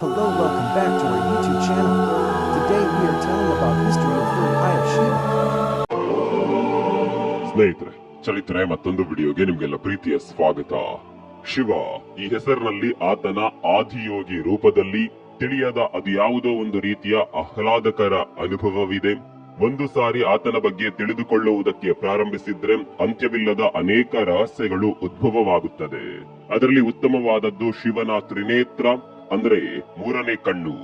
Hello, welcome back to our YouTube channel. Today we are telling about history of third eye of Shiva. ಸ್ನೇಹಿತರೆ, ಚರಿತ್ರೆ ಮತ್ತೊಂದು ವಿಡಿಯೋಗೆ ನಿಮ್ಗೆಲ್ಲ ಪ್ರೀತಿಯ ಸ್ವಾಗತ. ಶಿವ ಈ ಹೆಸರಿನಲ್ಲಿ ಆತನ ಆದಿಯೋಗಿ ರೂಪದಲ್ಲಿ ತಿಳಿಯದ ಅದ್ಯಾವುದೋ ಒಂದು ರೀತಿಯ ಆಹ್ಲಾದಕರ ಅನುಭವವಿದೆ. ಒಂದು ಸಾರಿ ಆತನ ಬಗ್ಗೆ ತಿಳಿದುಕೊಳ್ಳುವುದಕ್ಕೆ ಪ್ರಾರಂಭಿಸಿದ್ರೆ ಅಂತ್ಯವಿಲ್ಲದ ಅನೇಕ ರಹಸ್ಯಗಳು ಉದ್ಭವವಾಗುತ್ತದೆ. ಅದರಲ್ಲಿ ಉತ್ತಮವಾದದ್ದು ಶಿವನ ತ್ರಿನೇತ್ರ ಅಂದ್ರೆ ಮೂರನೇ ಕಣ್ಣು.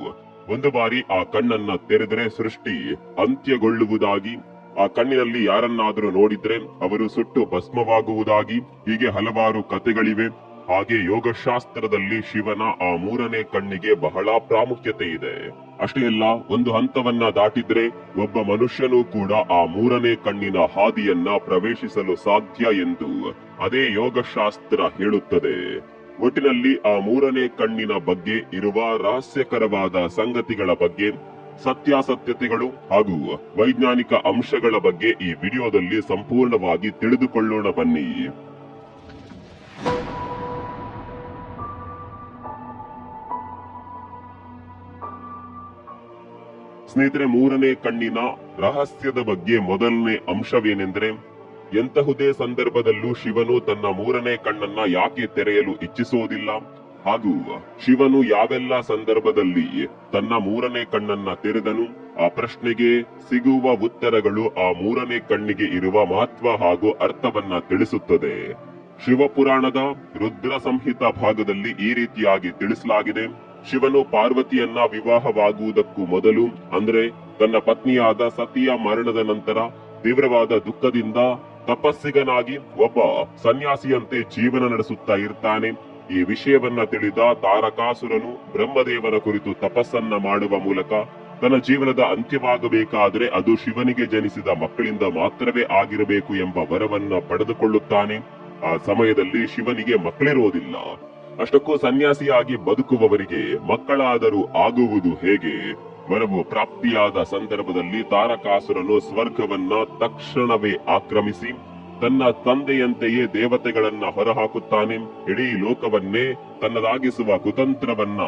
ಒಂದು ಬಾರಿ ಆ ಕಣ್ಣನ್ನ ತೆರೆದರೆ ಸೃಷ್ಟಿ ಅಂತ್ಯಗೊಳ್ಳುವುದಾಗಿ, ಆ ಕಣ್ಣಿನಲ್ಲಿ ಯಾರನ್ನಾದರೂ ನೋಡಿದ್ರೆ ಅವರು ಸುಟ್ಟು ಭಸ್ಮವಾಗುವುದಾಗಿ, ಹೀಗೆ ಹಲವಾರು ಕಥೆಗಳಿವೆ. ಹಾಗೆ ಯೋಗಶಾಸ್ತ್ರದಲ್ಲಿ ಶಿವನ ಆ ಮೂರನೇ ಕಣ್ಣಿಗೆ ಬಹಳ ಪ್ರಾಮುಖ್ಯತೆ ಇದೆ. ಅಷ್ಟೇ ಅಲ್ಲ, ಒಂದು ಹಂತವನ್ನ ದಾಟಿದ್ರೆ ಒಬ್ಬ ಮನುಷ್ಯನೂ ಕೂಡ ಆ ಮೂರನೇ ಕಣ್ಣಿನ ಹಾದಿಯನ್ನ ಪ್ರವೇಶಿಸಲು ಸಾಧ್ಯ ಎಂದು ಅದೇ ಯೋಗಶಾಸ್ತ್ರ ಹೇಳುತ್ತದೆ. ಒಟ್ಟಿನಲ್ಲಿ ಆ ಮೂರನೇ ಕಣ್ಣಿನ ಬಗ್ಗೆ ಇರುವ ರಹಸ್ಯಕರವಾದ ಸಂಗತಿಗಳ ಬಗ್ಗೆ, ಸತ್ಯಾಸತ್ಯತೆಗಳು ಹಾಗೂ ವೈಜ್ಞಾನಿಕ ಅಂಶಗಳ ಬಗ್ಗೆ ಈ ವಿಡಿಯೋದಲ್ಲಿ ಸಂಪೂರ್ಣವಾಗಿ ತಿಳಿದುಕೊಳ್ಳೋಣ ಬನ್ನಿ. ಸ್ನೇಹಿತರೆ, ಮೂರನೇ ಕಣ್ಣಿನ ರಹಸ್ಯದ ಬಗ್ಗೆ ಮೊದಲನೇ ಅಂಶವೇನೆಂದ್ರೆ, ಎಂತಹುದೇ ಸಂದರ್ಭದಲ್ಲೂ ಶಿವನು ತನ್ನ ಮೂರನೇ ಕಣ್ಣನ್ನ ಯಾಕೆ ತೆರೆಯಲು ಇಚ್ಛಿಸೋದಿಲ್ಲ, ಹಾಗೂ ಶಿವನು ಯಾವೆಲ್ಲ ಸಂದರ್ಭದಲ್ಲಿ ತನ್ನ ಮೂರನೇ ಕಣ್ಣನ್ನ ತೆರೆದನು, ಆ ಪ್ರಶ್ನೆಗೆ ಸಿಗುವ ಉತ್ತರಗಳು ಆ ಮೂರನೇ ಕಣ್ಣಿಗೆ ಇರುವ ಮಹತ್ವ ಹಾಗೂ ಅರ್ಥವನ್ನ ತಿಳಿಸುತ್ತದೆ. ಶಿವಪುರಾಣದ ರುದ್ರ ಸಂಹಿತ ಭಾಗದಲ್ಲಿ ಈ ರೀತಿಯಾಗಿ ತಿಳಿಸಲಾಗಿದೆ. ಶಿವನು ಪಾರ್ವತಿಯನ್ನ ವಿವಾಹವಾಗುವುದಕ್ಕೂ ಮೊದಲು, ಅಂದ್ರೆ ತನ್ನ ಪತ್ನಿಯಾದ ಸತಿಯ ಮರಣದ ನಂತರ ತೀವ್ರವಾದ ದುಃಖದಿಂದ ತಪಸ್ಸಿಗನಾಗಿ ಒಬ್ಬ ಸನ್ಯಾಸಿಯಂತೆ ಜೀವನ ನಡೆಸುತ್ತಾ ಇರ್ತಾನೆ. ಈ ವಿಷಯವನ್ನ ತಿಳಿದ ತಾರಕಾಸುರನು ಬ್ರಹ್ಮದೇವನ ಕುರಿತು ತಪಸ್ಸನ್ನ ಮಾಡುವ ಮೂಲಕ ತನ್ನ ಜೀವನದ ಅಂತ್ಯವಾಗಬೇಕಾದ್ರೆ ಅದು ಶಿವನಿಗೆ ಜನಿಸಿದ ಮಕ್ಕಳಿಂದ ಮಾತ್ರವೇ ಆಗಿರಬೇಕು ಎಂಬ ವರವನ್ನ ಪಡೆದುಕೊಳ್ಳುತ್ತಾನೆ. ಆ ಸಮಯದಲ್ಲಿ ಶಿವನಿಗೆ ಮಕ್ಕಳಿರೋದಿಲ್ಲ. ಅಷ್ಟಕ್ಕೂ ಸನ್ಯಾಸಿಯಾಗಿ ಬದುಕುವವರಿಗೆ ಮಕ್ಕಳಾದರೂ ಆಗುವುದು ಹೇಗೆ? ವರವು ಪ್ರಾಪ್ತಿಯಾದ ಸಂದರ್ಭದಲ್ಲಿ ತಾರಕಾಸುರನು ಸ್ವರ್ಗವನ್ನ ತಕ್ಷಣವೇ ಆಕ್ರಮಿಸಿ ತನ್ನ ತಂದೆಯಂತೆಯೇ ದೇವತೆಗಳನ್ನ ಹೊರಹಾಕುತ್ತಾನೆ. ಇಡೀ ಲೋಕವನ್ನೇ ತನ್ನದಾಗಿಸುವ ಕುತಂತ್ರವನ್ನ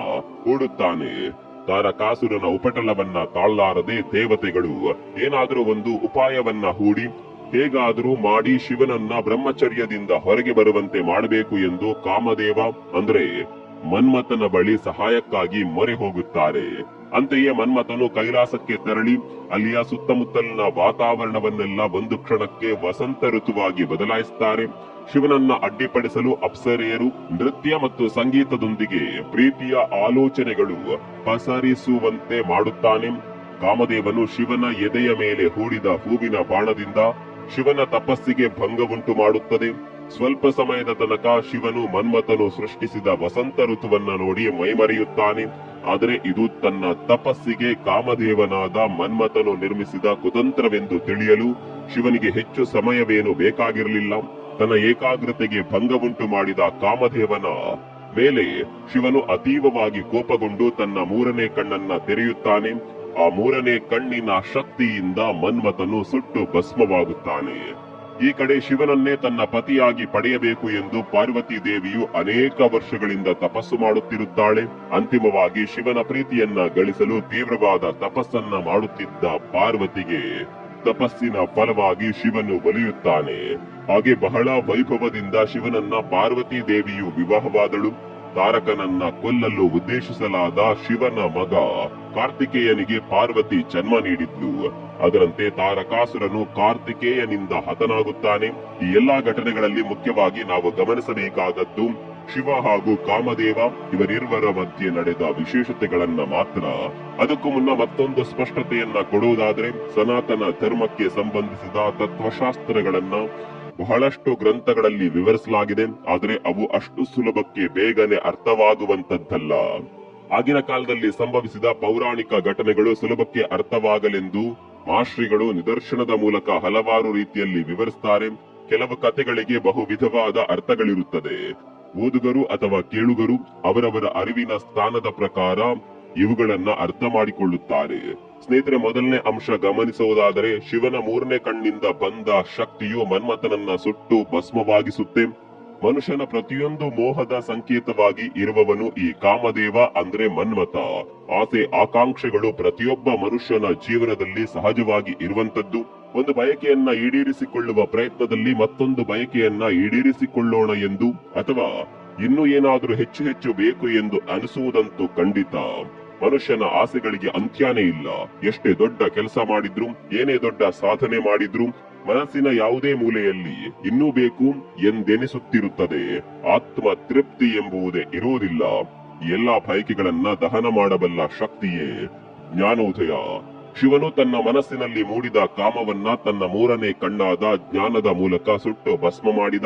ಹೂಡುತ್ತಾನೆ. ತಾರಕಾಸುರನ ಉಪಟಳವನ್ನ ತಾಳಲಾರದೆ ದೇವತೆಗಳು ಏನಾದರೂ ಒಂದು ಉಪಾಯವನ್ನ ಹೂಡಿ ಹೇಗಾದರೂ ಮಾಡಿ ಶಿವನನ್ನ ಬ್ರಹ್ಮಚರ್ಯದಿಂದ ಹೊರಗೆ ಬರುವಂತೆ ಮಾಡಬೇಕು ಎಂದು ಕಾಮದೇವ ಅಂದ್ರೆ ಮನ್ಮಥನ ಬಳಿ ಸಹಾಯಕ್ಕಾಗಿ ಮೊರೆ ಹೋಗುತ್ತಾರೆ. ಅಂತೆಯೇ ಮನ್ಮಥನು ಕೈಲಾಸಕ್ಕೆ ತೆರಳಿ ಅಲ್ಲಿಯ ಸುತ್ತಮುತ್ತಲಿನ ವಾತಾವರಣವನ್ನೆಲ್ಲ ಒಂದು ಕ್ಷಣಕ್ಕೆ ವಸಂತ ಋತುವಾಗಿ ಬದಲಾಯಿಸುತ್ತಾರೆ. ಶಿವನನ್ನ ಅಡ್ಡಿಪಡಿಸಲು ಅಪ್ಸರೆಯರು ನೃತ್ಯ ಮತ್ತು ಸಂಗೀತದೊಂದಿಗೆ ಪ್ರೀತಿಯ ಆಲೋಚನೆಗಳು ಪಸರಿಸುವಂತೆ ಮಾಡುತ್ತಾನೆ. ಕಾಮದೇವನು ಶಿವನ ಎದೆಯ ಮೇಲೆ ಹೂಡಿದ ಹೂವಿನ ಬಾಣದಿಂದ ಶಿವನ ತಪಸ್ಸಿಗೆ ಭಂಗವುಂಟು ಮಾಡುತ್ತದೆ. ಸ್ವಲ್ಪ ಸಮಯದ ತನಕ ಶಿವನು ಮನ್ಮಥನು ಸೃಷ್ಟಿಸಿದ ವಸಂತ ಋತುವನ್ನ ನೋಡಿ ಮೈಮರೆಯುತ್ತಾನೆ. ಆದರೆ ಇದು ತನ್ನ ತಪಸ್ಸಿಗೆ ಕಾಮದೇವನಾದ ಮನ್ಮಥನು ನಿರ್ಮಿಸಿದ ಕುತಂತ್ರವೆಂದು ತಿಳಿಯಲು ಶಿವನಿಗೆ ಹೆಚ್ಚು ಸಮಯವೇನು ಬೇಕಾಗಿರಲಿಲ್ಲ. ತನ್ನ ಏಕಾಗ್ರತೆಗೆ ಭಂಗವುಂಟು ಮಾಡಿದ ಕಾಮದೇವನ ಮೇಲೆ ಶಿವನು ಅತೀವವಾಗಿ ಕೋಪಗೊಂಡು ತನ್ನ ಮೂರನೇ ಕಣ್ಣನ್ನ ತೆರೆಯುತ್ತಾನೆ. ಆ ಮೂರನೇ ಕಣ್ಣಿನ ಶಕ್ತಿಯಿಂದ ಮನ್ಮಥನು ಸುಟ್ಟು ಭಸ್ಮವಾಗುತ್ತಾನೆ. ಈ ಕಡೆ ಶಿವನನ್ನೇ ತನ್ನ ಪತಿಯಾಗಿ ಪಡೆಯಬೇಕು ಎಂದು ಪಾರ್ವತಿ ದೇವಿಯು ಅನೇಕ ವರ್ಷಗಳಿಂದ ತಪಸ್ಸು ಮಾಡುತ್ತಿರುತ್ತಾಳೆ. ಅಂತಿಮವಾಗಿ ಶಿವನ ಪ್ರೀತಿಯನ್ನ ಗಳಿಸಲು ತೀವ್ರವಾದ ತಪಸ್ಸನ್ನ ಮಾಡುತ್ತಿದ್ದ ಪಾರ್ವತಿಗೆ ತಪಸ್ಸಿನ ಫಲವಾಗಿ ಶಿವನು ಒಲಿಯುತ್ತಾನೆ. ಹಾಗೆ ಬಹಳ ವೈಭವದಿಂದ ಶಿವನನ್ನ ಪಾರ್ವತಿ ದೇವಿಯು ವಿವಾಹವಾದಳು. ತಾರಕನನ್ನ ಕೊಲ್ಲಲು ಉದ್ದೇಶಿಸಲಾದ ಶಿವನ ಮಗ ಕಾರ್ತಿಕೇಯನಿಗೆ ಪಾರ್ವತಿ ಜನ್ಮ ನೀಡಿದ್ಲು. ಅದರಂತೆ ತಾರಕಾಸುರನು ಕಾರ್ತಿಕೇಯನಿಂದ ಹತನಾಗುತ್ತಾನೆ. ಈ ಎಲ್ಲಾ ಘಟನೆಗಳಲ್ಲಿ ಮುಖ್ಯವಾಗಿ ನಾವು ಗಮನಿಸಬೇಕಾದದ್ದು ಶಿವ ಹಾಗೂ ಕಾಮದೇವ ಇವರಿರುವರ ಮಧ್ಯೆ ನಡೆದ ವಿಶೇಷತೆಗಳನ್ನ ಮಾತ್ರ. ಅದಕ್ಕೂ ಮುನ್ನ ಮತ್ತೊಂದು ಸ್ಪಷ್ಟತೆಯನ್ನ ಕೊಡುವುದಾದ್ರೆ, ಸನಾತನ ಧರ್ಮಕ್ಕೆ ಸಂಬಂಧಿಸಿದ ತತ್ವಶಾಸ್ತ್ರಗಳನ್ನ ಬಹಳಷ್ಟು ಗ್ರಂಥಗಳಲ್ಲಿ ವಿವರಿಸಲಾಗಿದೆ. ಆದರೆ ಅವು ಅಷ್ಟು ಸುಲಭಕ್ಕೆ ಬೇಗನೆ ಅರ್ಥವಾಗುವಂತದ್ದಲ್ಲ. ಆಗಿನ ಕಾಲದಲ್ಲಿ ಸಂಭವಿಸಿದ ಪೌರಾಣಿಕ ಘಟನೆಗಳು ಸುಲಭಕ್ಕೆ ಅರ್ಥವಾಗಲೆಂದು ಮಾಶ್ರಿಗಳು ನಿದರ್ಶನದ ಮೂಲಕ ಹಲವಾರು ರೀತಿಯಲ್ಲಿ ವಿವರಿಸುತ್ತಾರೆ. ಕೆಲವು ಕಥೆಗಳಿಗೆ ಬಹು ವಿಧವಾದ ಅರ್ಥಗಳಿರುತ್ತದೆ. ಓದುಗರು ಅಥವಾ ಕೇಳುಗರು ಅವರವರ ಅರಿವಿನ ಸ್ಥಾನದ ಪ್ರಕಾರ ಇವುಗಳನ್ನ ಅರ್ಥ ಮಾಡಿಕೊಳ್ಳುತ್ತಾರೆ. ಸ್ನೇಹಿತರೆ, ಮೊದಲನೇ ಅಂಶ ಗಮನಿಸುವುದಾದರೆ, ಶಿವನ ಮೂರನೇ ಕಣ್ಣಿಂದ ಬಂದ ಶಕ್ತಿಯು ಮನ್ಮಥನನ್ನ ಸುಟ್ಟು ಭಸ್ಮವಾಗಿಸುತ್ತೆ. ಮನುಷ್ಯನ ಪ್ರತಿಯೊಂದು ಮೋಹದ ಸಂಕೇತವಾಗಿ ಇರುವವನು ಈ ಕಾಮದೇವ ಅಂದ್ರೆ ಮನ್ಮಥ. ಆಸೆ ಆಕಾಂಕ್ಷೆಗಳು ಪ್ರತಿಯೊಬ್ಬ ಮನುಷ್ಯನ ಜೀವನದಲ್ಲಿ ಸಹಜವಾಗಿ ಇರುವಂತದ್ದು. ಒಂದು ಬಯಕೆಯನ್ನ ಈಡೇರಿಸಿಕೊಳ್ಳುವ ಪ್ರಯತ್ನದಲ್ಲಿ ಮತ್ತೊಂದು ಬಯಕೆಯನ್ನ ಈಡೇರಿಸಿಕೊಳ್ಳೋಣ ಎಂದು ಅಥವಾ ಇನ್ನೂ ಏನಾದ್ರೂ ಹೆಚ್ಚು ಹೆಚ್ಚು ಬೇಕು ಎಂದು ಅನಿಸುವುದಂತೂ ಖಂಡಿತ. ಮನುಷ್ಯನ ಆಸೆಗಳಿಗೆ ಅಂತ್ಯನೇ ಇಲ್ಲ. ಎಷ್ಟೇ ದೊಡ್ಡ ಕೆಲಸ ಮಾಡಿದ್ರು, ಏನೇ ದೊಡ್ಡ ಸಾಧನೆ ಮಾಡಿದ್ರು ಮನಸ್ಸಿನ ಯಾವುದೇ ಮೂಲೆಯಲ್ಲಿ ಇನ್ನೂ ಬೇಕು ಎಂದೆನಿಸುತ್ತಿರುತ್ತದೆ. ಆತ್ಮ ತೃಪ್ತಿ ಎಂಬುವುದೇ ಇರುವುದಿಲ್ಲ. ಎಲ್ಲಾ ಬಯಕೆಗಳನ್ನ ದಹನ ಮಾಡಬಲ್ಲ ಶಕ್ತಿಯೇ ಜ್ಞಾನೋದಯ. ಶಿವನು ತನ್ನ ಮನಸ್ಸಿನಲ್ಲಿ ಮೂಡಿದ ಕಾಮವನ್ನ ತನ್ನ ಮೂರನೇ ಕಣ್ಣಾದ ಜ್ಞಾನದ ಮೂಲಕ ಸುಟ್ಟು ಭಸ್ಮ ಮಾಡಿದ.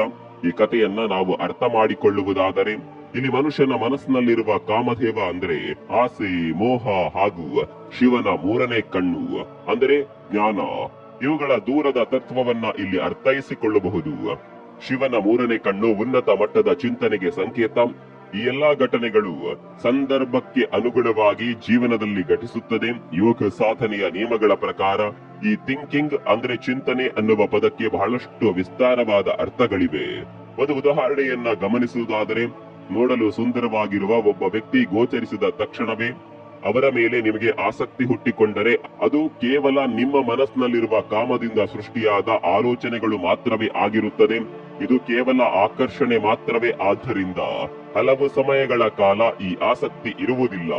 ಈ ಕಥೆಯನ್ನ ನಾವು ಅರ್ಥ ಮಾಡಿಕೊಳ್ಳುವುದಾದರೆ ಇಲ್ಲಿ ಮನುಷ್ಯನ ಮನಸ್ಸಿನಲ್ಲಿರುವ ಕಾಮದೇವ ಅಂದ್ರೆ ಆಸೆ, ಮೋಹ ಹಾಗೂ ಶಿವನ ಮೂರನೇ ಕಣ್ಣು ಅಂದರೆ ಜ್ಞಾನ, ಇವುಗಳ ದೂರದ ತತ್ವವನ್ನ ಇಲ್ಲಿ ಅರ್ಥೈಸಿಕೊಳ್ಳಬಹುದು. ಶಿವನ ಮೂರನೇ ಕಣ್ಣು ಉನ್ನತ ಮಟ್ಟದ ಚಿಂತನೆಗೆ ಸಂಕೇತ. ಈ ಎಲ್ಲಾ ಘಟನೆಗಳು ಸಂದರ್ಭಕ್ಕೆ ಅನುಗುಣವಾಗಿ ಜೀವನದಲ್ಲಿ ಘಟಿಸುತ್ತದೆ. ಯೋಗ ಸಾಧನೆಯ ನಿಯಮಗಳ ಪ್ರಕಾರ ಈ ಥಿಂಕಿಂಗ್ ಅಂದ್ರೆ ಚಿಂತನೆ ಅನ್ನುವ ಪದಕ್ಕೆ ಬಹಳಷ್ಟು ವಿಸ್ತಾರವಾದ ಅರ್ಥಗಳಿವೆ. ಒಂದು ಉದಾಹರಣೆಯನ್ನ ಗಮನಿಸುವುದಾದರೆ, ನೋಡಲು ಸುಂದರವಾಗಿರುವ ಒಬ್ಬ ವ್ಯಕ್ತಿ ಗೋಚರಿಸಿದ ತಕ್ಷಣವೇ ಅವರ ಮೇಲೆ ನಿಮಗೆ ಆಸಕ್ತಿ ಹುಟ್ಟಿಕೊಂಡರೆ ಅದು ಕೇವಲ ನಿಮ್ಮ ಮನಸ್ಸಿನಲ್ಲಿರುವ ಕಾಮದಿಂದ ಸೃಷ್ಟಿಯಾದ ಆಲೋಚನೆಗಳು ಮಾತ್ರವೇ ಆಗಿರುತ್ತದೆ. ಇದು ಕೇವಲ ಆಕರ್ಷಣೆ ಮಾತ್ರವೇ. ಆದ್ದರಿಂದ ಹಲವು ಸಮಯಗಳ ಕಾಲ ಈ ಆಸಕ್ತಿ ಇರುವುದಿಲ್ಲ.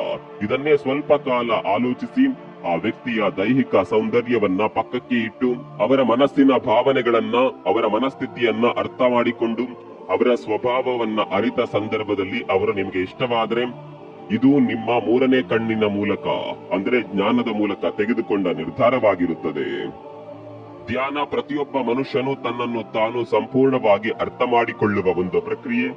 ಇದನ್ನೇ ಸ್ವಲ್ಪ ಕಾಲ ಆಲೋಚಿಸಿ ಆ ವ್ಯಕ್ತಿಯ ದೈಹಿಕ ಸೌಂದರ್ಯವನ್ನ ಪಕ್ಕಕ್ಕೆ ಇಟ್ಟು ಅವರ ಮನಸ್ಸಿನ ಭಾವನೆಗಳನ್ನ, ಅವರ ಮನಸ್ಥಿತಿಯನ್ನ ಅರ್ಥ ಮಾಡಿಕೊಂಡು ಅವರ ಸ್ವಭಾವವನ್ನ ಅರಿತ ಸಂದರ್ಭದಲ್ಲಿ ಅವರು ನಿಮಗೆ ಇಷ್ಟವಾದರೆ ಇದು ನಿಮ್ಮ ಮೂರನೇ ಕಣ್ಣಿನ ಮೂಲಕ ಅಂದ್ರೆ ಜ್ಞಾನದ ಮೂಲಕ ತೆಗೆದುಕೊಂಡ ನಿರ್ಧಾರವಾಗಿರುತ್ತದೆ. ಧ್ಯಾನ ಪ್ರತಿಯೊಬ್ಬ ಮನುಷ್ಯನು ತನ್ನನ್ನು ತಾನು ಸಂಪೂರ್ಣವಾಗಿ ಅರ್ಥ ಮಾಡಿಕೊಳ್ಳುವ ಒಂದು ಪ್ರಕ್ರಿಯೆ.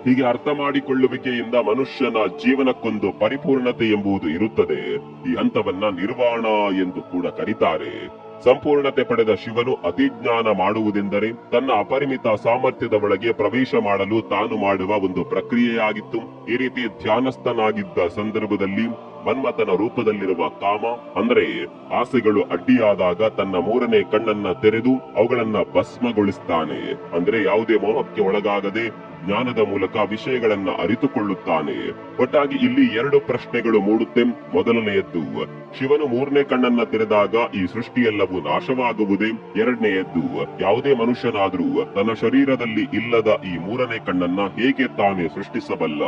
ಹೀಗೆ ಅರ್ಥ ಮಾಡಿಕೊಳ್ಳುವಿಕೆಯಿಂದ ಮನುಷ್ಯನ ಜೀವನಕ್ಕೊಂದು ಪರಿಪೂರ್ಣತೆ ಎಂಬುದು ಇರುತ್ತದೆ. ಈ ಹಂತವನ್ನ ನಿರ್ವಾಣ ಎಂದು ಕೂಡ ಕರೀತಾರೆ. ಸಂಪೂರ್ಣತೆ ಪಡೆದ ಶಿವನು ಅತಿಜ್ಞಾನ ಮಾಡುವುದೆಂದರೆ ತನ್ನ ಅಪರಿಮಿತ ಸಾಮರ್ಥ್ಯದ ಒಳಗೆ ಪ್ರವೇಶ ಮಾಡಲು ತಾನು ಮಾಡುವ ಒಂದು ಪ್ರಕ್ರಿಯೆಯಾಗಿತ್ತು. ಈ ರೀತಿ ಧ್ಯಾನಸ್ಥನಾಗಿದ್ದ ಸಂದರ್ಭದಲ್ಲಿ ಮನ್ಮಥನ ರೂಪದಲ್ಲಿರುವ ಕಾಮ ಅಂದ್ರೆ ಆಸೆಗಳು ಅಡ್ಡಿಯಾದಾಗ ತನ್ನ ಮೂರನೇ ಕಣ್ಣನ್ನ ತೆರೆದು ಅವುಗಳನ್ನ ಭಸ್ಮಗೊಳಿಸ್ತಾನೆ. ಅಂದ್ರೆ ಯಾವುದೇ ಮೋಹಕ್ಕೆ ಒಳಗಾಗದೆ ಜ್ಞಾನದ ಮೂಲಕ ವಿಷಯಗಳನ್ನ ಅರಿತುಕೊಳ್ಳುತ್ತಾನೆ. ಒಟ್ಟಾಗಿ ಇಲ್ಲಿ ಎರಡು ಪ್ರಶ್ನೆಗಳು ಮೂಡುತ್ತೆ. ಮೊದಲನೆಯದ್ದು, ಶಿವನು ಮೂರನೇ ಕಣ್ಣನ್ನ ತೆರೆದಾಗ ಈ ಸೃಷ್ಟಿಯೆಲ್ಲವೂ ನಾಶವಾಗುವುದೇ? ಎರಡನೆಯದ್ದು, ಯಾವುದೇ ಮನುಷ್ಯನಾದ್ರೂ ತನ್ನ ಶರೀರದಲ್ಲಿ ಇಲ್ಲದ ಈ ಮೂರನೇ ಕಣ್ಣನ್ನ ಹೇಗೆ ತಾನೇ ಸೃಷ್ಟಿಸಬಲ್ಲ?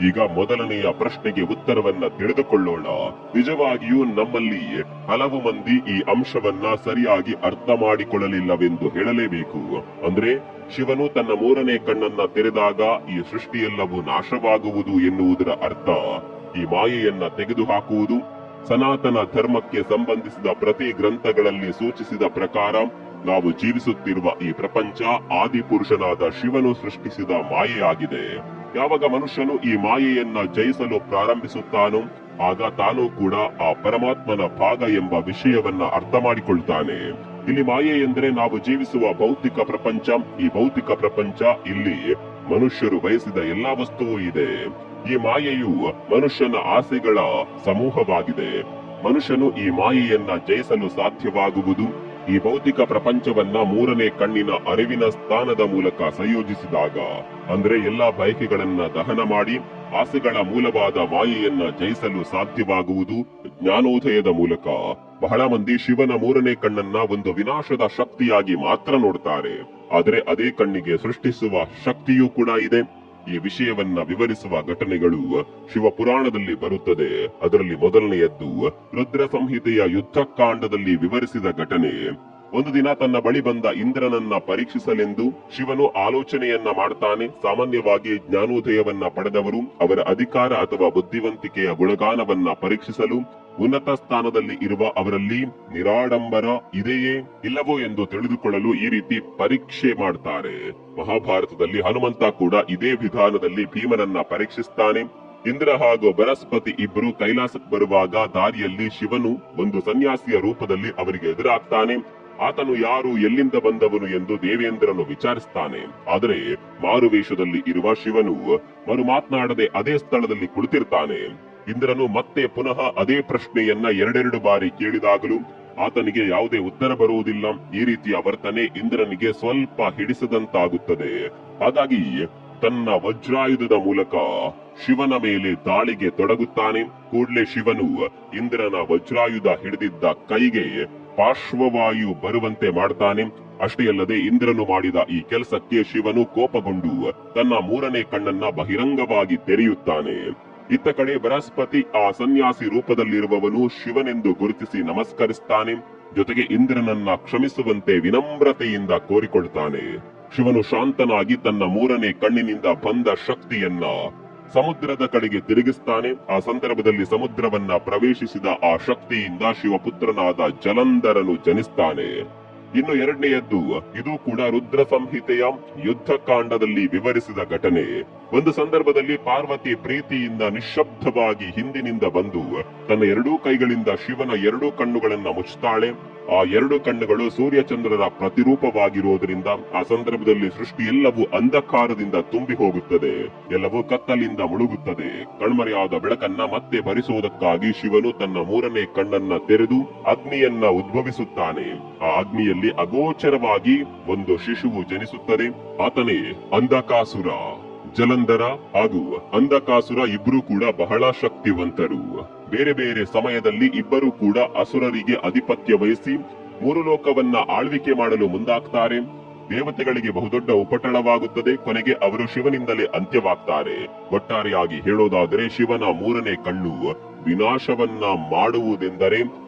ಈಗ ಮೊದಲನೆಯ ಪ್ರಶ್ನೆಗೆ ಉತ್ತರವನ್ನ ತಿಳಿದುಕೊಳ್ಳೋಣ. ನಿಜವಾಗಿಯೂ ನಮ್ಮಲ್ಲಿ ಹಲವು ಮಂದಿ ಈ ಅಂಶವನ್ನ ಸರಿಯಾಗಿ ಅರ್ಥ ಮಾಡಿಕೊಳ್ಳಲಿಲ್ಲವೆಂದು ಹೇಳಲೇಬೇಕು. ಅಂದ್ರೆ ಶಿವನು ತನ್ನ ಮೂರನೇ ಕಣ್ಣನ್ನ ತೆರೆದಾಗ ಈ ಸೃಷ್ಟಿಯೆಲ್ಲವೂ ನಾಶವಾಗುವುದು ಎನ್ನುವುದರ ಅರ್ಥ ಈ ಮಾಯೆಯನ್ನ ತೆಗೆದುಹಾಕುವುದು. ಸನಾತನ ಧರ್ಮಕ್ಕೆ ಸಂಬಂಧಿಸಿದ ಪ್ರತಿ ಗ್ರಂಥಗಳಲ್ಲಿ ಸೂಚಿಸಿದ ಪ್ರಕಾರ ನಾವು ಜೀವಿಸುತ್ತಿರುವ ಈ ಪ್ರಪಂಚ ಆದಿಪುರುಷನಾದ ಶಿವನು ಸೃಷ್ಟಿಸಿದ ಮಾಯೆಯಾಗಿದೆ. ಯಾವಾಗ ಮನುಷ್ಯನು ಈ ಮಾಯೆಯನ್ನ ಜಯಿಸಲು ಪ್ರಾರಂಭಿಸುತ್ತಾನೋ ಆಗ ತಾನು ಕೂಡ ಆ ಪರಮಾತ್ಮನ ಭಾಗ ಎಂಬ ವಿಷಯವನ್ನ ಅರ್ಥ ಮಾಡಿಕೊಳ್ತಾನೆ. ಇಲ್ಲಿ ಮಾಯೆ ಎಂದರೆ ನಾವು ಜೀವಿಸುವ ಭೌತಿಕ ಪ್ರಪಂಚ. ಈ ಭೌತಿಕ ಪ್ರಪಂಚ ಇಲ್ಲಿ ಮನುಷ್ಯರು ಬಯಸಿದ ಎಲ್ಲಾ ವಸ್ತುವೂ ಇದೆ. ಈ ಮಾಯೆಯು ಮನುಷ್ಯನ ಆಸೆಗಳ ಸಮೂಹವಾಗಿದೆ. ಮನುಷ್ಯನು ಈ ಮಾಯೆಯನ್ನ ಜಯಿಸಲು ಸಾಧ್ಯವಾಗುವುದು ಈ ಭೌತಿಕ ಪ್ರಪಂಚವನ್ನ ಮೂರನೇ ಕಣ್ಣಿನ ಅರಿವಿನ ಸ್ಥಾನದ ಮೂಲಕ ಸಂಯೋಜಿಸಿದಾಗ. ಅಂದ್ರೆ ಎಲ್ಲಾ ಬಯಕೆಗಳನ್ನ ದಹನ ಮಾಡಿ ಆಸೆಗಳ ಮೂಲವಾದ ಮಾಯೆಯನ್ನ ಜಯಿಸಲು ಸಾಧ್ಯವಾಗುವುದು ಜ್ಞಾನೋದಯದ ಮೂಲಕ. ಬಹಳ ಮಂದಿ ಶಿವನ ಮೂರನೇ ಕಣ್ಣನ್ನ ಒಂದು ವಿನಾಶದ ಶಕ್ತಿಯಾಗಿ ಮಾತ್ರ ನೋಡ್ತಾರೆ. ಆದರೆ ಅದೇ ಕಣ್ಣಿಗೆ ಸೃಷ್ಟಿಸುವ ಶಕ್ತಿಯೂ ಕೂಡ ಇದೆ. ಈ ವಿಷಯವನ್ನ ವಿವರಿಸುವ ಘಟನೆಗಳು ಶಿವ ಪುರಾಣದಲ್ಲಿ ಬರುತ್ತದೆ. ಅದರಲ್ಲಿ ಮೊದಲನೆಯದ್ದು ರುದ್ರ ಸಂಹಿತೆಯ ಯುದ್ಧಕಾಂಡದಲ್ಲಿ ವಿವರಿಸಿದ ಘಟನೆ. ಒಂದು ದಿನ ತನ್ನ ಬಳಿ ಬಂದ ಇಂದ್ರನನ್ನ ಪರೀಕ್ಷಿಸಲೆಂದು ಶಿವನು ಆಲೋಚನೆಯನ್ನ ಮಾಡ್ತಾನೆ. ಸಾಮಾನ್ಯವಾಗಿ ಜ್ಞಾನೋದಯವನ್ನ ಪಡೆದವರು ಅವರ ಅಧಿಕಾರ ಅಥವಾ ಬುದ್ಧಿವಂತಿಕೆಯ ಗುಣಗಾನವನ್ನ ಪರೀಕ್ಷಿಸಲು ಉನ್ನತ ಸ್ಥಾನದಲ್ಲಿ ಇರುವ ಅವರಲ್ಲಿ ನಿರಾಡಂಬರ ಇದೆಯೇ ಇಲ್ಲವೋ ಎಂದು ತಿಳಿದುಕೊಳ್ಳಲು ಈ ರೀತಿ ಪರೀಕ್ಷೆ ಮಾಡ್ತಾರೆ. ಮಹಾಭಾರತದಲ್ಲಿ ಹನುಮಂತ ಕೂಡ ಇದೇ ವಿಧಾನದಲ್ಲಿ ಭೀಮನನ್ನ ಪರೀಕ್ಷಿಸ್ತಾನೆ. ಇಂದ್ರ ಹಾಗೂ ಬೃಹಸ್ಪತಿ ಇಬ್ಬರು ಕೈಲಾಸಕ್ಕೆ ಬರುವಾಗ ದಾರಿಯಲ್ಲಿ ಶಿವನು ಒಂದು ಸನ್ಯಾಸಿಯ ರೂಪದಲ್ಲಿ ಅವರಿಗೆ ಎದುರಾಗ್ತಾನೆ. ಆತನು ಯಾರು, ಎಲ್ಲಿಂದ ಬಂದವನು ಎಂದು ದೇವೇಂದ್ರನು ವಿಚಾರಿಸ್ತಾನೆ. ಆದರೆ ಮಾರುವೇಷದಲ್ಲಿ ಇರುವ ಶಿವನು ಮರು ಮಾತನಾಡದೆ ಅದೇ ಸ್ಥಳದಲ್ಲಿ ಕುಳಿತಿರ್ತಾನೆ. ಇಂದ್ರನು ಮತ್ತೆ ಪುನಃ ಅದೇ ಪ್ರಶ್ನೆಯನ್ನ ಎರಡೆರಡು ಬಾರಿ ಕೇಳಿದಾಗಲೂ ಆತನಿಗೆ ಯಾವುದೇ ಉತ್ತರ ಬರುವುದಿಲ್ಲ. ಈ ರೀತಿಯ ವರ್ತನೆ ಇಂದ್ರನಿಗೆ ಸ್ವಲ್ಪ ಹಿಡಿಸದಂತಾಗುತ್ತದೆ. ಹಾಗಾಗಿ ತನ್ನ ವಜ್ರಾಯುಧದ ಮೂಲಕ ಶಿವನ ಮೇಲೆ ದಾಳಿಗೆ ತೊಡಗುತ್ತಾನೆ. ಕೂಡಲೇ ಶಿವನು ಇಂದ್ರನ ವಜ್ರಾಯುಧ ಹಿಡಿದಿದ್ದ ಕೈಗೆ ಪಾರ್ಶ್ವವಾಯು ಬರುವಂತೆ ಮಾಡ್ತಾನೆ. ಅಷ್ಟೇ ಅಲ್ಲದೆ ಇಂದ್ರನು ಮಾಡಿದ ಈ ಕೆಲಸಕ್ಕೆ ಶಿವನು ಕೋಪಗೊಂಡು ತನ್ನ ಮೂರನೇ ಕಣ್ಣನ್ನ ಬಹಿರಂಗವಾಗಿ ತೆರೆಯುತ್ತಾನೆ. ಇತ್ತ ಕಡೆ ಬೃಹಸ್ಪತಿ ಆ ಸನ್ಯಾಸಿ ರೂಪದಲ್ಲಿರುವವನು ಶಿವನೆಂದು ಗುರುತಿಸಿ ನಮಸ್ಕರಿಸ್ತಾನೆ. ಜೊತೆಗೆ ಇಂದ್ರನನ್ನ ಕ್ಷಮಿಸುವಂತೆ ವಿನಮ್ರತೆಯಿಂದ ಕೋರಿಕೊಳ್ತಾನೆ. ಶಿವನು ಶಾಂತನಾಗಿ ತನ್ನ ಮೂರನೇ ಕಣ್ಣಿನಿಂದ ಬಂದ ಶಕ್ತಿಯನ್ನ ಸಮುದ್ರದ ಕಡೆಗೆ ತಿರುಗಿಸ್ತಾನೆ. ಆ ಸಂದರ್ಭದಲ್ಲಿ ಸಮುದ್ರವನ್ನ ಪ್ರವೇಶಿಸಿದ ಆ ಶಕ್ತಿಯಿಂದ ಶಿವಪುತ್ರನಾದ ಜಲಂಧರನು ಜನಿಸ್ತಾನೆ. ಇನ್ನು ಎರಡನೆಯದ್ದು, ಇದು ಕೂಡ ರುದ್ರ ಸಂಹಿತೆಯ ಯುದ್ಧ ಕಾಂಡದಲ್ಲಿ ವಿವರಿಸಿದ ಘಟನೆ. ಒಂದು ಸಂದರ್ಭದಲ್ಲಿ ಪಾರ್ವತಿ ಪ್ರೀತಿಯಿಂದ ನಿಶ್ಶಬ್ದವಾಗಿ ಹಿಂದಿನಿಂದ ಬಂದು ತನ್ನ ಎರಡೂ ಕೈಗಳಿಂದ ಶಿವನ ಎರಡೂ ಕಣ್ಣುಗಳನ್ನ ಮುಚ್ಚುತ್ತಾಳೆ. ಆ ಎರಡು ಕಣ್ಣುಗಳು ಸೂರ್ಯಚಂದ್ರರ ಪ್ರತಿರೂಪವಾಗಿರುವುದರಿಂದ ಆ ಸಂದರ್ಭದಲ್ಲಿ ಸೃಷ್ಟಿ ಎಲ್ಲವೂ ಅಂಧಕಾರದಿಂದ ತುಂಬಿ ಹೋಗುತ್ತದೆ. ಎಲ್ಲವೂ ಕತ್ತಲಿಂದ ಮುಳುಗುತ್ತದೆ. ಕಣ್ಮರೆಯಾದ ಬೆಳಕನ್ನ ಮತ್ತೆ ಭರಿಸುವುದಕ್ಕಾಗಿ ಶಿವನು ತನ್ನ ಮೂರನೇ ಕಣ್ಣನ್ನ ತೆರೆದು ಅಗ್ನಿಯನ್ನ ಉದ್ಭವಿಸುತ್ತಾನೆ. ಆ ಅಗ್ನಿಯಲ್ಲಿ ಅಗೋಚರವಾಗಿ ಒಂದು ಶಿಶುವು ಜನಿಸುತ್ತದೆ. ಆತನೇ ಅಂಧಕಾಸುರ. ಜಲಂಧರ ಹಾಗೂ ಅಂಧಕಾಸುರ ಇಬ್ಬರೂ ಕೂಡ ಬಹಳ ಶಕ್ತಿವಂತರು. ಬೇರೆ ಬೇರೆ ಸಮಯದಲ್ಲಿ ಇಬ್ಬರು ಕೂಡ ಅಸುರರಿಗೆ ಅಧಿಪತ್ಯ ವಹಿಸಿ ಮೂರು ಲೋಕವನ್ನ ಆಳ್ವಿಕೆ ಮಾಡಲು ಮುಂದಾಗ್ತಾರೆ. ದೇವತೆಗಳಿಗೆ ಬಹುದೊಡ್ಡ ಉಪಟಳವಾಗುತ್ತದೆ. ಕೊನೆಗೆ ಅವರು ಶಿವನಿಂದಲೇ ಅಂತ್ಯವಾಗ್ತಾರೆ. ಒಟ್ಟಾರೆಯಾಗಿ ಹೇಳೋದಾದರೆ ಶಿವನ ಮೂರನೇ ಕಣ್ಣು ವಿನಾಶವನ್ನ ಮಾಡುವುದೆಂದರೆ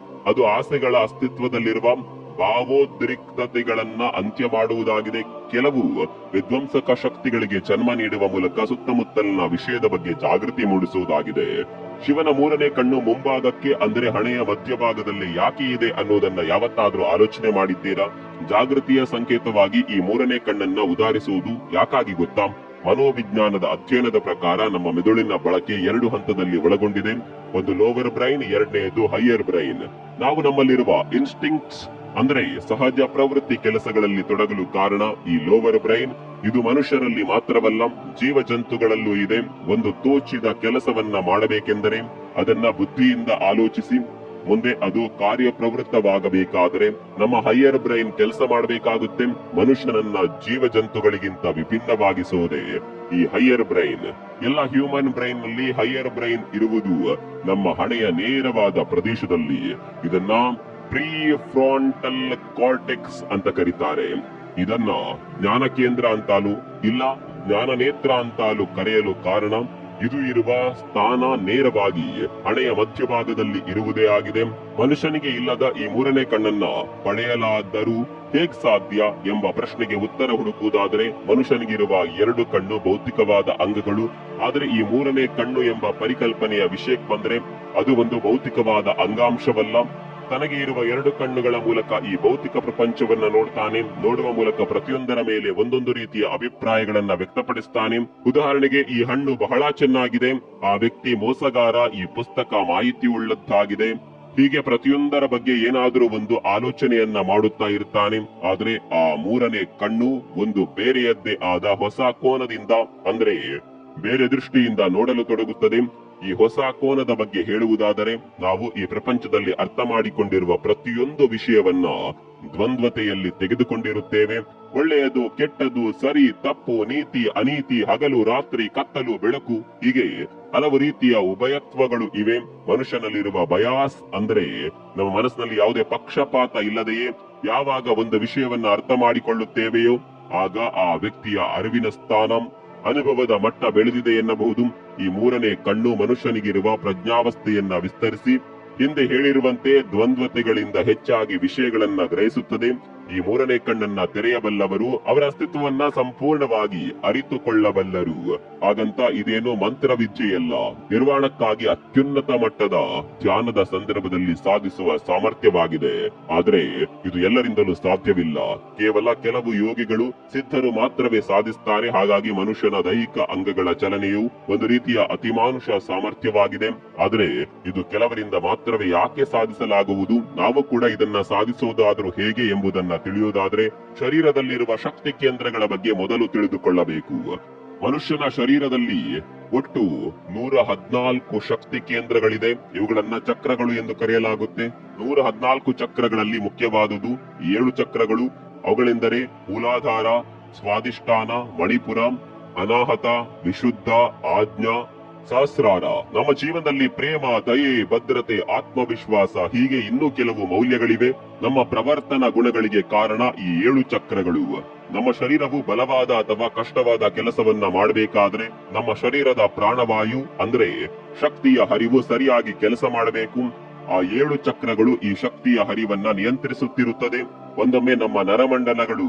ಅದು ಆಸೆಗಳ ಅಸ್ತಿತ್ವದಲ್ಲಿರುವ ಭಾವೋದ್ರಿಕ್ತತೆಗಳನ್ನ ಅಂತ್ಯ ಮಾಡುವುದಾಗಿದೆ. ಕೆಲವು ವಿಧ್ವಂಸಕ ಶಕ್ತಿಗಳಿಗೆ ಜನ್ಮ ನೀಡುವ ಮೂಲಕ ಸುತ್ತಮುತ್ತಲಿನ ವಿಷಯದ ಬಗ್ಗೆ ಜಾಗೃತಿ ಮೂಡಿಸುವುದಾಗಿದೆ. ಶಿವನ ಮೂರನೇ ಕಣ್ಣು ಮುಂಭಾಗಕ್ಕೆ ಅಂದರೆ ಹಣೆಯ ಮಧ್ಯಭಾಗದಲ್ಲಿ ಯಾಕೆ ಇದೆ ಅನ್ನೋದನ್ನ ಯಾವತ್ತಾದ್ರೂ ಆಲೋಚನೆ ಮಾಡಿದ್ದೀರಾ? ಜಾಗೃತಿಯ ಸಂಕೇತವಾಗಿ ಈ ಮೂರನೇ ಕಣ್ಣನ್ನ ಉದಾರಿಸುವುದು ಯಾಕಾಗಿ ಗೊತ್ತಾ? ಮನೋವಿಜ್ಞಾನದ ಅಧ್ಯಯನದ ಪ್ರಕಾರ ನಮ್ಮ ಮೆದುಳಿನ ಬಳಕೆ ಎರಡು ಹಂತದಲ್ಲಿ ಒಳಗೊಂಡಿದೆ. ಒಂದು ಲೋವರ್ ಬ್ರೈನ್, ಎರಡನೆಯದು ಹೈಯರ್ ಬ್ರೈನ್. ನಾವು ನಮ್ಮಲ್ಲಿರುವ ಇನ್ಸ್ಟಿಂಕ್ಟ್ಸ್ ಅಂದ್ರೆ ಸಹಜ ಪ್ರವೃತ್ತಿ ಕೆಲಸಗಳಲ್ಲಿ ತೊಡಗಲು ಕಾರಣ ಈ ಲೋವರ್ ಬ್ರೈನ್. ಇದು ಮನುಷ್ಯರಲ್ಲಿ ಮಾತ್ರವಲ್ಲ, ಜೀವ ಜಂತುಗಳಲ್ಲೂ ಇದೆ. ಒಂದು ತೋಚಿದ ಕೆಲಸವನ್ನ ಮಾಡಬೇಕೆಂದರೆ ಅದನ್ನ ಬುದ್ಧಿಯಿಂದ ಆಲೋಚಿಸಿ ಮುಂದೆ ಅದು ಕಾರ್ಯಪ್ರವೃತ್ತವಾಗಬೇಕಾದರೆ ನಮ್ಮ ಹೈಯರ್ ಬ್ರೈನ್ ಕೆಲಸ ಮಾಡಬೇಕಾಗುತ್ತೆ. ಮನುಷ್ಯನನ್ನ ಜೀವ ಜಂತುಗಳಿಗಿಂತ ವಿಭಿನ್ನವಾಗಿಸುವುದೇ ಈ ಹೈಯರ್ ಬ್ರೈನ್. ಎಲ್ಲ ಹ್ಯೂಮನ್ ಬ್ರೈನ್ ನಲ್ಲಿ ಹೈಯರ್ ಬ್ರೈನ್ ಇರುವುದು ನಮ್ಮ ಹಣೆಯ ನೇರವಾದ ಪ್ರದೇಶದಲ್ಲಿ. ಇದನ್ನ ಪ್ರೀಫ್ರಾಂಟಲ್ ಕಾರ್ಟೆಕ್ಸ್ ಅಂತ ಕರೀತಾರೆ. ಇದನ್ನ ಜ್ಞಾನ ಕೇಂದ್ರ ಅಂತಾಲೂ ಇಲ್ಲ ಜ್ಞಾನ ನೇತ್ರ ಅಂತಾಲೂ ಕರೆಯಲು ಕಾರಣ ಇದು ಇರುವ ಸ್ಥಾನ ನೇರವಾಗಿ ಹಣೆಯ ಮಧ್ಯಭಾಗದಲ್ಲಿ ಇರುವುದೇ ಆಗಿದೆ. ಮನುಷ್ಯನಿಗೆ ಇಲ್ಲದ ಈ ಮೂರನೇ ಕಣ್ಣನ್ನ ಪಡೆಯಲಾದರೂ ಹೇಗ್ ಸಾಧ್ಯ ಎಂಬ ಪ್ರಶ್ನೆಗೆ ಉತ್ತರ ಹುಡುಕುವುದಾದರೆ ಮನುಷ್ಯನಿಗಿರುವ ಎರಡು ಕಣ್ಣು ಭೌತಿಕವಾದ ಅಂಗಗಳು. ಆದರೆ ಈ ಮೂರನೇ ಕಣ್ಣು ಎಂಬ ಪರಿಕಲ್ಪನೆಯ ವಿಷಯಕ್ಕೆ ಬಂದ್ರೆ ಅದು ಒಂದು ಭೌತಿಕವಾದ ಅಂಗಾಂಶವಲ್ಲ. ತನಗೆ ಇರುವ ಎರಡು ಕಣ್ಣುಗಳ ಮೂಲಕ ಈ ಭೌತಿಕ ಪ್ರಪಂಚವನ್ನ ನೋಡ್ತಾನೆ. ನೋಡುವ ಮೂಲಕ ಪ್ರತಿಯೊಂದರ ಮೇಲೆ ಒಂದೊಂದು ರೀತಿಯ ಅಭಿಪ್ರಾಯಗಳನ್ನ ವ್ಯಕ್ತಪಡಿಸ್ತಾನೆ. ಉದಾಹರಣೆಗೆ, ಈ ಹಣ್ಣು ಬಹಳ ಚೆನ್ನಾಗಿದೆ, ಆ ವ್ಯಕ್ತಿ ಮೋಸಗಾರ, ಈ ಪುಸ್ತಕ ಮಾಹಿತಿ ಉಳ್ಳದ್ದಾಗಿದೆ. ಹೀಗೆ ಪ್ರತಿಯೊಂದರ ಬಗ್ಗೆ ಏನಾದರೂ ಒಂದು ಆಲೋಚನೆಯನ್ನ ಮಾಡುತ್ತಾ ಇರ್ತಾನೆ. ಆದ್ರೆ ಆ ಮೂರನೇ ಕಣ್ಣು ಒಂದು ಬೇರೆಯದ್ದೇ ಆದ ಹೊಸ ಕೋನದಿಂದ ಅಂದ್ರೆ ಬೇರೆ ದೃಷ್ಟಿಯಿಂದ ನೋಡಲು ತೊಡಗುತ್ತದೆ. ಈ ಹೊಸ ಕೋನದ ಬಗ್ಗೆ ಹೇಳುವುದಾದರೆ ನಾವು ಈ ಪ್ರಪಂಚದಲ್ಲಿ ಅರ್ಥ ಮಾಡಿಕೊಂಡಿರುವ ಪ್ರತಿಯೊಂದು ವಿಷಯವನ್ನ ದ್ವಂದ್ವತೆಯಲ್ಲಿ ತೆಗೆದುಕೊಂಡಿರುತ್ತೇವೆ. ಒಳ್ಳೆಯದು, ಕೆಟ್ಟದು, ಸರಿ, ತಪ್ಪು, ನೀತಿ, ಅನೀತಿ, ಹಗಲು ರಾತ್ರಿ, ಕತ್ತಲು, ಬೆಳಕು, ಹೀಗೆ ಹಲವು ರೀತಿಯ ಉಭಯತ್ವಗಳು ಇವೆ. ಮನುಷ್ಯನಲ್ಲಿರುವ ಬಯಾಸ್ ಅಂದ್ರೆ ನಮ್ಮ ಮನಸ್ಸಿನಲ್ಲಿ ಯಾವುದೇ ಪಕ್ಷಪಾತ ಇಲ್ಲದೆಯೇ ಯಾವಾಗ ಒಂದು ವಿಷಯವನ್ನ ಅರ್ಥ ಮಾಡಿಕೊಳ್ಳುತ್ತೇವೆಯೋ ಆಗ ಆ ವ್ಯಕ್ತಿಯ ಅರಿವಿನ ಸ್ಥಾನ, ಅನುಭವದ ಮಟ್ಟ ಬೆಳೆದಿದೆ ಎನ್ನಬಹುದು. ಈ ಮೂರನೇ ಕಣ್ಣು ಮನುಷ್ಯನಿಗಿರುವ ಪ್ರಜ್ಞಾವಸ್ಥೆಯನ್ನ ವಿಸ್ತರಿಸಿ ಹಿಂದೆ ಹೇಳಿರುವಂತೆ ದ್ವಂದ್ವತೆಗಳಿಂದ ಹೆಚ್ಚಾಗಿ ವಿಷಯಗಳನ್ನ ಗ್ರಹಿಸುತ್ತದೆ. ಈ ಮೂರನೇ ಕಣ್ಣನ್ನ ತೆರೆಯಬಲ್ಲವರು ಅವರ ಅಸ್ತಿತ್ವವನ್ನ ಸಂಪೂರ್ಣವಾಗಿ ಅರಿತುಕೊಳ್ಳಬಲ್ಲರು. ಹಾಗಂತ ಇದೇನು ಮಂತ್ರವಿದ್ಯೆಯಲ್ಲ, ನಿರ್ವಾಣಕ್ಕಾಗಿ ಅತ್ಯುನ್ನತ ಮಟ್ಟದ ಧ್ಯಾನದ ಸಂದರ್ಭದಲ್ಲಿ ಸಾಧಿಸುವ ಸಾಮರ್ಥ್ಯವಾಗಿದೆ. ಆದ್ರೆ ಇದು ಎಲ್ಲರಿಂದಲೂ ಸಾಧ್ಯವಿಲ್ಲ. ಕೇವಲ ಕೆಲವು ಯೋಗಿಗಳು, ಸಿದ್ಧರು ಮಾತ್ರವೇ ಸಾಧಿಸ್ತಾರೆ. ಹಾಗಾಗಿ ಮನುಷ್ಯನ ದೈಹಿಕ ಅಂಗಗಳ ಚಲನೆಯು ಒಂದು ರೀತಿಯ ಅತಿಮಾನುಷ ಸಾಮರ್ಥ್ಯವಾಗಿದೆ. ಆದ್ರೆ ಇದು ಕೆಲವರಿಂದ ಮಾತ್ರವೇ ಯಾಕೆ ಸಾಧಿಸಲಾಗುವುದು? ನಾವು ಕೂಡ ಇದನ್ನ ಸಾಧಿಸುವುದಾದರೂ ಹೇಗೆ ಎಂಬುದನ್ನ ತಿಳಿಯುವುದಾದ್ರೆ ಶರೀರದಲ್ಲಿರುವ ಶಕ್ತಿ ಕೇಂದ್ರಗಳ ಬಗ್ಗೆ ಮೊದಲು ತಿಳಿದುಕೊಳ್ಳಬೇಕು. ಮನುಷ್ಯನ ಶರೀರದಲ್ಲಿ ಒಟ್ಟು 114 ಶಕ್ತಿ ಕೇಂದ್ರಗಳಿದೆ. ಇವುಗಳನ್ನ ಚಕ್ರಗಳು ಎಂದು ಕರೆಯಲಾಗುತ್ತೆ. 114 ಚಕ್ರಗಳಲ್ಲಿ ಮುಖ್ಯವಾದುದು 7 ಚಕ್ರಗಳು. ಅವುಗಳೆಂದರೆ ಮೂಲಾಧಾರ, ಸ್ವಾದಿಷ್ಠಾನ, ಮಣಿಪುರ, ಅನಾಹತ, ವಿಶುದ್ಧ, ಆಜ್ಞಾ, ಸಹಸ್ರಾರ. ನಮ್ಮ ಜೀವನದಲ್ಲಿ ಪ್ರೇಮ, ದಯೆ, ಭದ್ರತೆ, ಆತ್ಮವಿಶ್ವಾಸ ಹೀಗೆ ಇನ್ನೂ ಕೆಲವು ಮೌಲ್ಯಗಳಿವೆ. ನಮ್ಮ ಪ್ರವರ್ತನ ಗುಣಗಳಿಗೆ ಕಾರಣ ಈ 7 ಚಕ್ರಗಳು. ನಮ್ಮ ಶರೀರವು ಬಲವಾದ ಅಥವಾ ಕಷ್ಟವಾದ ಕೆಲಸವನ್ನ ಮಾಡಬೇಕಾದ್ರೆ ನಮ್ಮ ಶರೀರದ ಪ್ರಾಣವಾಯು ಅಂದ್ರೆ ಶಕ್ತಿಯ ಹರಿವು ಸರಿಯಾಗಿ ಕೆಲಸ ಮಾಡಬೇಕು. ಆ 7 ಚಕ್ರಗಳು ಈ ಶಕ್ತಿಯ ಹರಿವನ್ನ ನಿಯಂತ್ರಿಸುತ್ತಿರುತ್ತದೆ. ಒಂದೊಮ್ಮೆ ನಮ್ಮ ನರಮಂಡಲಗಳು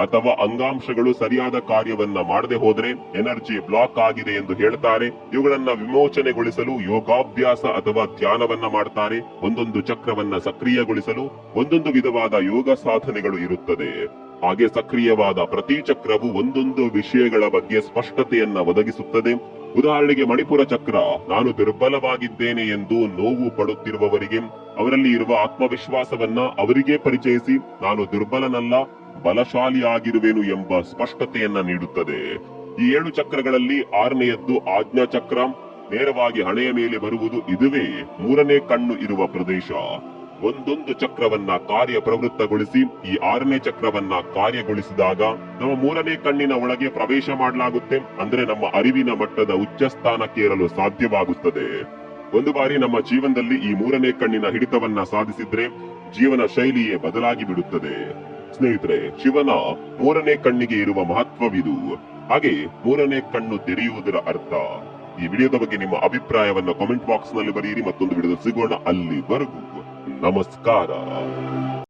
ಅಥವಾ ಅಂಗಾಂಶಗಳು ಸರಿಯಾದ ಕಾರ್ಯವನ್ನ ಮಾಡದೆ ಹೋದ್ರೆ ಎನರ್ಜಿ ಬ್ಲಾಕ್ ಆಗಿದೆ ಎಂದು ಹೇಳ್ತಾರೆ. ಇವುಗಳನ್ನ ವಿಮೋಚನೆಗೊಳಿಸಲು ಯೋಗಾಭ್ಯಾಸ ಅಥವಾ ಧ್ಯಾನವನ್ನ ಮಾಡ್ತಾರೆ. ಒಂದೊಂದು ಚಕ್ರವನ್ನ ಸಕ್ರಿಯಗೊಳಿಸಲು ಒಂದೊಂದು ವಿಧವಾದ ಯೋಗ ಸಾಧನೆಗಳು ಇರುತ್ತದೆ. ಹಾಗೆ ಸಕ್ರಿಯವಾದ ಪ್ರತಿ ಚಕ್ರವು ಒಂದೊಂದು ವಿಷಯಗಳ ಬಗ್ಗೆ ಸ್ಪಷ್ಟತೆಯನ್ನ ಒದಗಿಸುತ್ತದೆ. ಉದಾಹರಣೆಗೆ ಮಣಿಪುರ ಚಕ್ರ ನಾನು ದುರ್ಬಲವಾಗಿದ್ದೇನೆ ಎಂದು ನೋವು ಪಡುತ್ತಿರುವವರಿಗೆ ಅವರಲ್ಲಿ ಇರುವ ಆತ್ಮವಿಶ್ವಾಸವನ್ನ ಅವರಿಗೆ ಪರಿಚಯಿಸಿ ನಾನು ದುರ್ಬಲನಲ್ಲ, ಬಲಶಾಲಿಯಾಗಿರುವೆನು ಎಂಬ ಸ್ಪಷ್ಟತೆಯನ್ನ ನೀಡುತ್ತದೆ. ಈ 7 ಚಕ್ರಗಳಲ್ಲಿ 6ನೇಯದ್ದು ಆಜ್ಞಾ ಚಕ್ರ. ನೇರವಾಗಿ ಹಣೆಯ ಮೇಲೆ ಬರುವುದು. ಇದುವೇ 3ನೇ ಕಣ್ಣು ಇರುವ ಪ್ರದೇಶ. ಒಂದೊಂದು ಚಕ್ರವನ್ನ ಕಾರ್ಯಪ್ರವೃತ್ತಗೊಳಿಸಿ ಈ 6ನೇ ಚಕ್ರವನ್ನ ಕಾರ್ಯಗೊಳಿಸಿದಾಗ ನಮ್ಮ 3ನೇ ಕಣ್ಣಿನ ಒಳಗೆ ಪ್ರವೇಶ ಮಾಡಲಾಗುತ್ತೆ. ಅಂದ್ರೆ ನಮ್ಮ ಅರಿವಿನ ಮಟ್ಟದ ಉಚ್ಚ ಸ್ಥಾನಕ್ಕೇರಲು ಸಾಧ್ಯವಾಗುತ್ತದೆ. ಒಂದು ಬಾರಿ ನಮ್ಮ ಜೀವನದಲ್ಲಿ ಈ 3ನೇ ಕಣ್ಣಿನ ಹಿಡಿತವನ್ನ ಸಾಧಿಸಿದ್ರೆ ಜೀವನ ಶೈಲಿಯೇ ಬದಲಾಗಿ ಬಿಡುತ್ತದೆ. ಸ್ನೇಹಿತರೆ, ಶಿವನ 3ನೇ ಕಣ್ಣಿಗೆ ಇರುವ ಮಹತ್ವವಿದು. ಹಾಗೆ 3ನೇ ಕಣ್ಣು ತೆರೆಯುವುದರ ಅರ್ಥ. ಈ ವಿಡಿಯೋದ ಬಗ್ಗೆ ನಿಮ್ಮ ಅಭಿಪ್ರಾಯವನ್ನ ಕಾಮೆಂಟ್ ಬಾಕ್ಸ್ ನಲ್ಲಿ ಬರೆಯಿರಿ. ಮತ್ತೊಂದು ವಿಡಿಯೋದಲ್ಲಿ ಸಿಗೋಣ. ಅಲ್ಲಿವರೆಗೂ ನಮಸ್ಕಾರ.